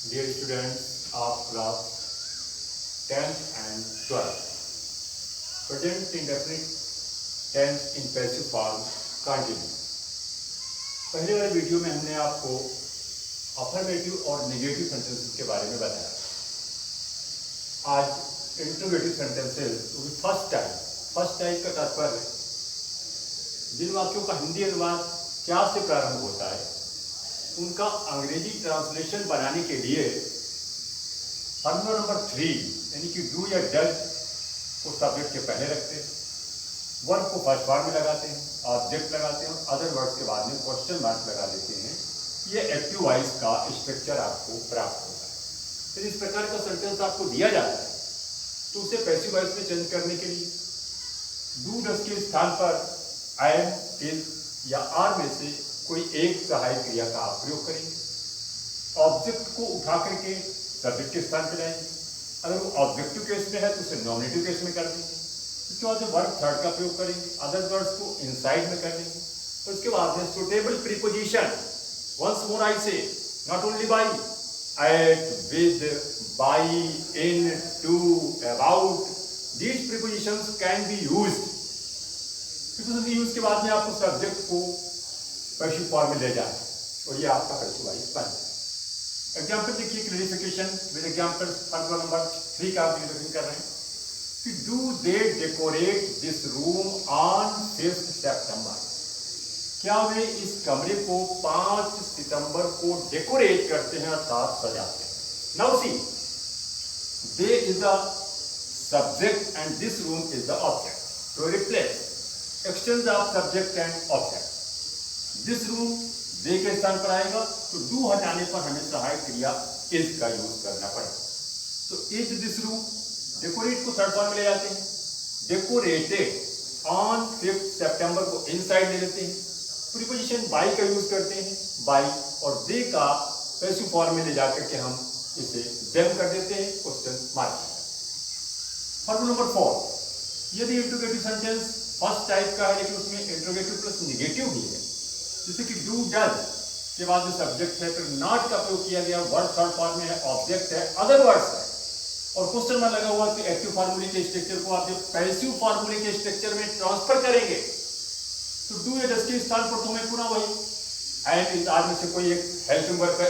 Dear students of class 10th and 12th, present indefinite tense in passive form continue. पहले वाले video में हमने आपको अफर्मेटिव और नेगेटिव सेंटेंसेस के बारे में बताया। आज इंट्रोगेटिव सेंटेंसेस फर्स्ट टाइप का तात्पर्य जिन वाक्यों का हिंदी अनुवाद क्या से प्रारंभ होता है उनका अंग्रेजी ट्रांसलेशन बनाने के लिए फॉर्मूला नंबर 3 यानी कि डू या डज को सब्जेक्ट के पहले रखते हैं, वर्ब को फर्स्ट फॉर्म में लगाते हैं, ऑब्जेक्ट लगाते हैं और अदर वर्ड्स के बाद में क्वेश्चन मार्क लगा देते हैं। ये एक्टिव वॉइस का स्ट्रक्चर आपको प्राप्त होता है। फिर इस प्रकार का सेंटेंस आपको दिया जाता है तो उसे पैसिव वॉइस में चेंज करने के लिए डू डज के स्थान पर एम, इज या आर में से कोई एक सहायक क्रिया का आप प्रयोग करेंगे। ऑब्जेक्ट को उठा करके सब्जेक्ट के स्थान पर लाएंगे। अगर वो ऑब्जेक्टिव केस में है तो उसे नॉमिनेटिव केस में कर देंगे। इसके बाद वर्ब थर्ड का प्रयोग करेंगे, अदर वर्ड्स को इनसाइड में कर देंगे। तो इसके बाद में suitable preposition, once more I say, not only by, at, with, by, in, to, about, these prepositions can be used. Preposition use के बाद में आपको सब्जेक्ट को पैसिव फॉर्म में ले जाए और ये आपका पैसिव वॉइस बन जाए। एग्जाम्पल देखिए, clarification with example formula number 3 का आप क्लैरिफिकेशन कर रहे हैं कि do they decorate this room on 5 सितंबर। क्या वे इस कमरे को 5 सितंबर को डेकोरेट करते हैं अर्थात सजाते हैं। Now see, they is the subject and this room is the object. तो replace exchange of subject and object. This room they के स्थान पर आएगा तो डू हटाने पर हमें सहायक क्रिया इज का यूज करना पड़ेगा। तो इज दिस रूम, डेकोरेट को थर्ड फॉर्म में ले जाते हैं, डेकोरेटेड ऑन 5 सितंबर को इनसाइड ले लेते हैं। प्रीपोजिशन बाई का यूज करते हैं, बाई, और दे का पैसिव फॉर्म में ले जाकर के हम इसे देम कर देते हैं, क्वेश्चन मार्क। फॉर्मूला नंबर 4, यदि इंट्रोगेटिव सेंटेंस फर्स्ट टाइप का है लेकिन उसमें इंट्रोगेटिव प्लस नेगेटिव भी है, जैसे कि डू डज के बाद जो सब्जेक्ट है, फिर नॉट का प्रयोग किया गया, वर्ड थर्ड फॉर्म में है, ऑब्जेक्ट है, अदर वर्ड्स है और क्वेश्चन मार्क लगा हुआ कि एक्टिव फार्मूले के स्ट्रक्चर को आप जब पैसिव फार्मूले के स्ट्रक्चर में ट्रांसफर करेंगे तो डू या डज के स्थान पर तुम्हें पुनः वही एंड इज आर में से कोई एक हेल्पिंग वर्ब का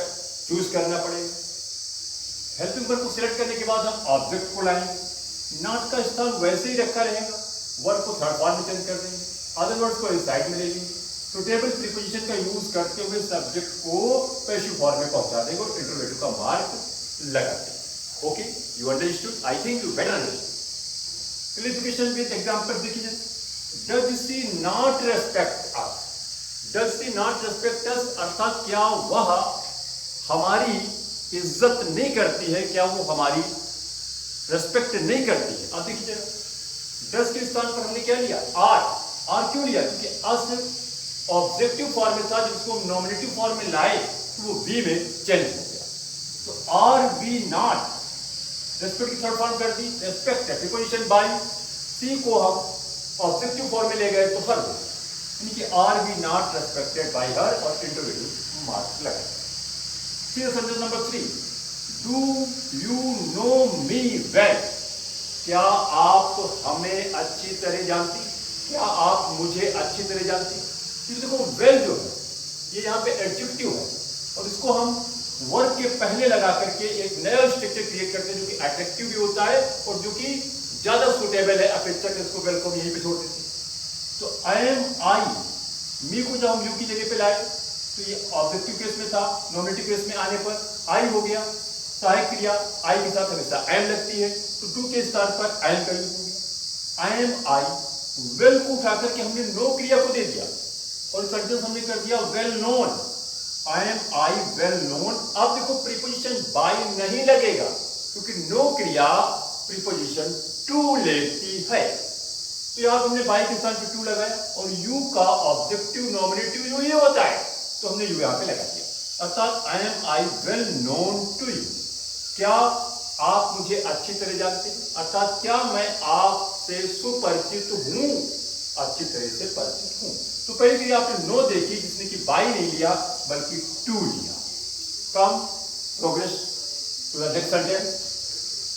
चूज करना पड़ेगा। हेल्पिंग वर्ब को सिलेक्ट करने के बाद हम ऑब्जेक्ट को लाएंगे। नॉट का स्थान वैसे ही रखा रहेगा, वर्ब को थर्ड फॉर्म में चेंज कर देंगे, अदर वर्ड्स को इनसाइड में ले लेंगे। सुटेबल प्रीपोजिशन का यूज करते हुए सब्जेक्ट को पैसिव फॉर्म में पहुंचा देंगे और इंटरोगेटिव का मार्क लगा देंगे। Okay, you understood? I think you better understood. Clarification with example देखिए, does she not respect us. Does she not respect us अर्थात क्या वह हमारी इज्जत नहीं करती है, क्या वो हमारी रेस्पेक्ट नहीं करती है। अब देखिए, डज के स्थान पर हमने क्या लिया, आर क्यों लिया, क्योंकि अस ऑब्जेक्टिव फॉर्म में था, जब उसको नॉमिनेटिव फॉर्म में लाए तो वो बी में चेंज हो गया। तो आर वी नॉट, रेस्पेक्ट की थर्ड फॉर्म कर दी, रेस्पेक्ट है प्रीपोजिशन बाई, सी को हम ऑब्जेक्टिव फॉर्म में ले गए तो हर हो, यानी कि are we not respected by her और इंटरोगेटिव मार्क लगाए। फिर sentence number 3, do you know me well. क्या आप हमें अच्छी तरह जानती, क्या आप मुझे अच्छी तरह जानती। देखो, वेल जो है ये यहाँ पे एडजेक्टिव है और इसको हम वर्ब के पहले लगा करके एक नया स्ट्रक्चर क्रिएट करते हैं जो कि एट्रैक्टिव भी होता है और जो कि ज्यादा सुटेबल है अपेक्षाकृत। इसको वेल को यहीं पे छोड़ देते हैं। तो आई एम, आई, मी को जब हम यू की जगह पे लाए तो ये ऑब्जेक्टिव केस में था, नॉमिनेटिव केस में आने पर आई हो गया। सहायक क्रिया आई के साथ हमेशा एम लगती है तो टू के स्थान पर एम का यूज हो गया। आई एम, आई, वेल को उठा करके हमने नो क्रिया को दे दिया और सेंटेंस हमने कर दिया well known. I am, I, well known. अब देखो, प्रीपोजिशन बाई नहीं लगेगा क्योंकि नो क्रिया प्रीपोजिशन टू लेती है। तो यहां हमने बाई के स्थान पर टू लगाया और यू का ऑब्जेक्टिव नॉमिनेटिव यू ही होता है तो हमने यू यहां पे लगा दिया। अर्थात I am, I, well known to you. क्या आप मुझे अच्छी तरह जानते हैं, अर्थात क्या मैं आपसे सुपरिचित हूं, अच्छी तरह से परिचित हूं। तो पहले क्रिया आपने नो देखी जिसने कि बाई नहीं लिया बल्कि टू लिया। कम progress To the next sentence.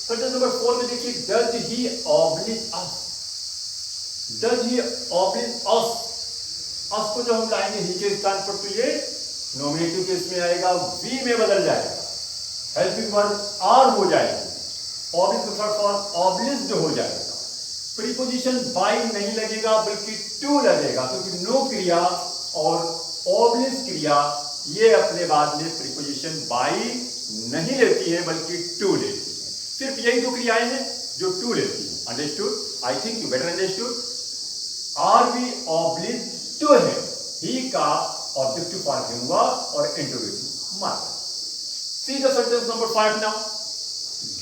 Sentence number 4 में देखिए, does he oblige us? Does he oblige us? us को जो हम लाएंगे he के स्थान पर, तो ये नॉमिनेटिव केस में आएगा, we में बदल जाएगा, हेल्पिंग वर्ब are हो जाएगी, oblige का थर्ड फॉर्म obliged हो जाएगा, प्रीपोजिशन by नहीं लगेगा बल्कि to लगेगा, क्योंकि नो क्रिया और oblige क्रिया ये अपने बाद में प्रीपोजिशन by नहीं लेती है बल्कि टू लेती है। सिर्फ यही दो क्रियाएं हैं जो टू लेती हैं। Understood? I think you better understood. Are we oblige to है, ही का ऑब्जेक्टिव फॉर्म हुआ और interrogative marker. See the sentence number 5 now.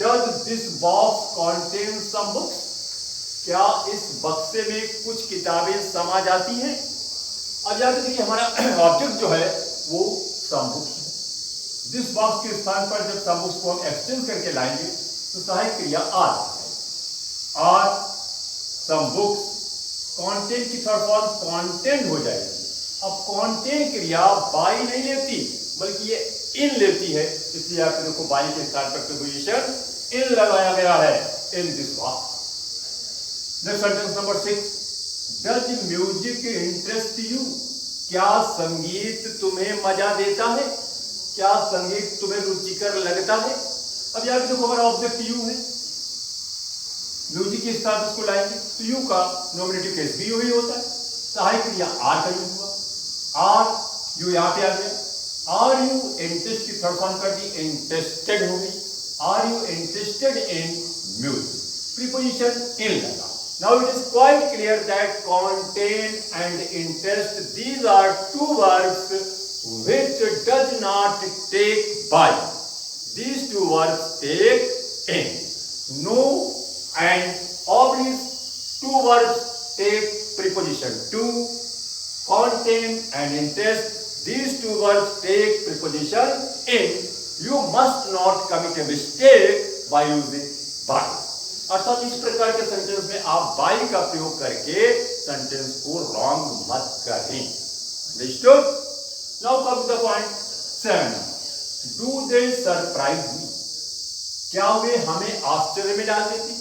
Does this box contain some books? क्या इस बक्से में कुछ किताबें समा जाती हैं? अब याद रखिए हमारा ऑब्जेक्ट जो है वो सम बुक्स है। दिस बॉक्स के स्थान पर जब सम बुक्स को हम एक्सचेंज करके लाएंगे तो सहायक क्रिया आर सम बुक्स, कंटेंट की थर्ड फॉर्म कंटेंट हो जाएगी। अब कंटेंट क्रिया बाई नहीं लेती बल्कि ये इन लेती है, इसलिए आप देखो बाई के स्थान पर प्रीपोजिशन इन लगाया गया है, in this box. Next sentence number 6। Does music interest you? क्या संगीत तुम्हें मजा देता है? क्या संगीत तुम्हें रुचिकर लगता है? अब यार देखो हमारा ऑब्जेक्ट यू है, म्यूजिक के साथ उसको लाएंगे तो यू का नॉमिनेटिव केस भी वही होता है, सहायक क्रिया आर का यूज हुआ, आर यू यहाँ पे आ गया। आर यू इंटरेस्ट की थर्ड फॉर्म कर दी, इंटरेस्टेड हो गई। Are you interested in music, preposition in लगा। Now it is quite clear that contain and interest, these are two verbs which does not take by. These two verbs take in. No and oblige, two verbs take preposition to. Contain and interest, these two verbs take preposition in. You must not commit a mistake by using by. अर्थात इस प्रकार के sentence में आप by का प्रयोग करके sentence को रॉन्ग मत करें। Understood? Now come to the point 7। Do they surprise me? क्या वे हमें आश्चर्य में डाल देती?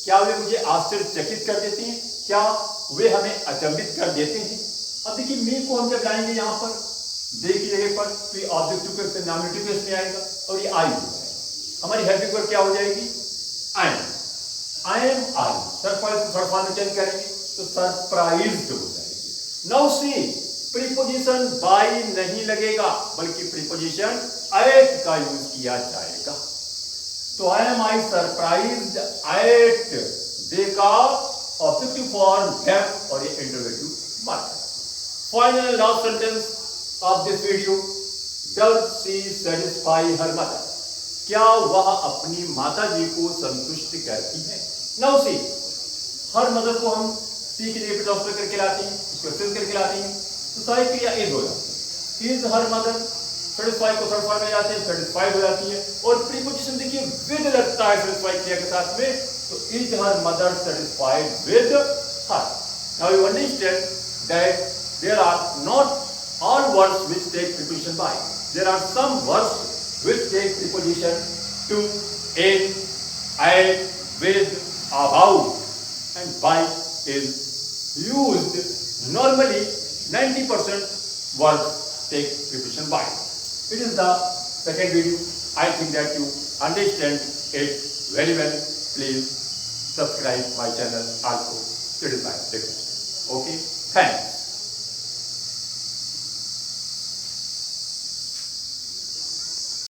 क्या वे मुझे आश्चर्यचकित कर देती हैं? क्या वे हमें अचंभित कर देते हैं? अब देखिए मी को हम जब लाएंगे यहाँ पर दे की जगह पर तो ये ऑब्जेक्टिव के नॉमिनेटिव केस में आएगा और ये आई हो जाएगा। हमारी हेल्पिंग वर्ब क्या हो जाएगी? आई am. I am I, surprise को थर्ड फॉर्म में चेंज करेंगे तो सरप्राइज्ड हो जाएगी। नाउ सी, प्रीपोजिशन बाय नहीं लगेगा बल्कि प्रीपोजिशन एट का यूज किया जाएगा। तो I am I surprised at, they का ऑब्जेक्टिव फॉर्म देम और ये interrogative marker. Final and last sentence of this video. Does she satisfy her mother? क्या वह अपनी माता जी को संतुष्ट करती है? नाउ सी, हर मदर को हम सी के लिए ट्रांसफर करके लाते हैं, उसको एक्सचेंज करके लाते हैं तो सारी क्रिया इज हो जाती है। इज हर मदर, सेटिस्फाई को थर्ड फॉर्म में जाते हैं, सेटिस्फाइड हो जाती है और प्रीपोजिशन देखिए विद लगता है सेटिस्फाई क्रिया के साथ में, तो is her mother satisfied with her. Now you understand that there are not all words which take preposition by, there are some words which take preposition to, in, at, with, about, and by is used. Normally 90% words take preposition by. It is the second video. I think that you understand it very well. Please subscribe my channel also. It is my request. Okay, thanks.